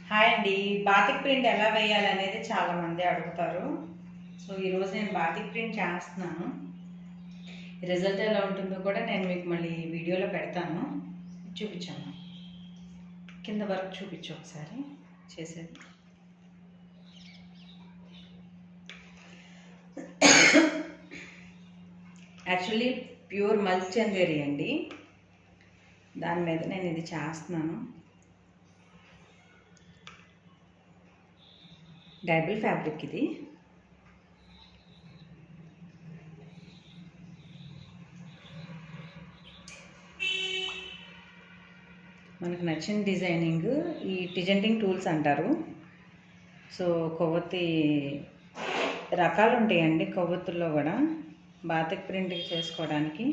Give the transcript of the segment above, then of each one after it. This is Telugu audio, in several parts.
హాయ్ అండి. బాతిక్ ప్రింట్ ఎలా వేయాలనేది చాలామంది అడుగుతారు. సో ఈరోజు నేను బాతిక్ ప్రింట్ చేస్తున్నాను. రిజల్ట్ ఎలా ఉంటుందో కూడా నేను మీకు మళ్ళీ వీడియోలో పెడతాను. చూపించాను. కింద వర్క్ చూపించు ఒకసారి చేసేది. యాక్చువల్లీ ప్యూర్ మల్చందేరి అండి. దాని మీద నేను ఇది చేస్తున్నాను. డైబుల్ ఫ్యాబ్రిక్ ఇది. మనకు నచ్చిన డిజైనింగ్ ఈ టిజెంటింగ్ టూల్స్ అంటారు. సో కొవ్వొత్తి రకాలు ఉంటాయండి. కొవ్వొత్తుల్లో కూడా బాతిక్ ప్రింట్ చేసుకోవడానికి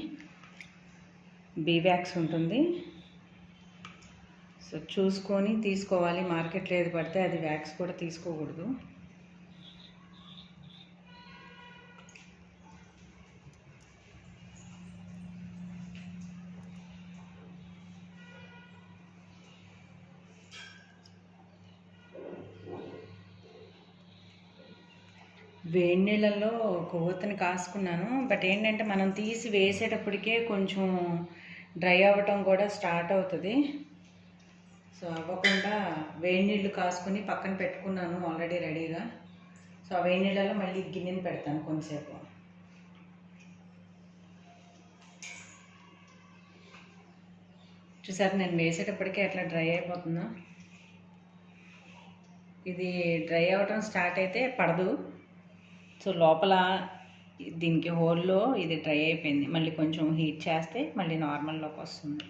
బీవ్యాక్స్ ఉంటుంది. సో చూసుకొని తీసుకోవాలి. మార్కెట్లో ఏది పడితే అది వ్యాక్స్ కూడా తీసుకోకూడదు. వేడి నీళ్ళల్లో కొవ్వొత్తిని కాసుకున్నాను. బట్ ఏంటంటే మనం తీసి వేసేటప్పటికే కొంచెం డ్రై అవ్వటం కూడా స్టార్ట్ అవుతుంది. సో అవ్వకుండా వేడి నీళ్ళు కాసుకుని పక్కన పెట్టుకున్నాను ఆల్రెడీ రెడీగా. సో ఆ వేడి నీళ్ళలో మళ్ళీ గిన్నెని పెడతాను కొంతసేపు. చూసారు నేను వేసేటప్పటికే ఎట్లా డ్రై అయిపోతుందో. ఇది డ్రై అవ్వటం స్టార్ట్ అయితే పడదు. సో లోపల దీనికి హోల్లో ఇది డ్రై అయిపోయింది. మళ్ళీ కొంచెం హీట్ చేస్తే మళ్ళీ నార్మల్లోకి వస్తుంది.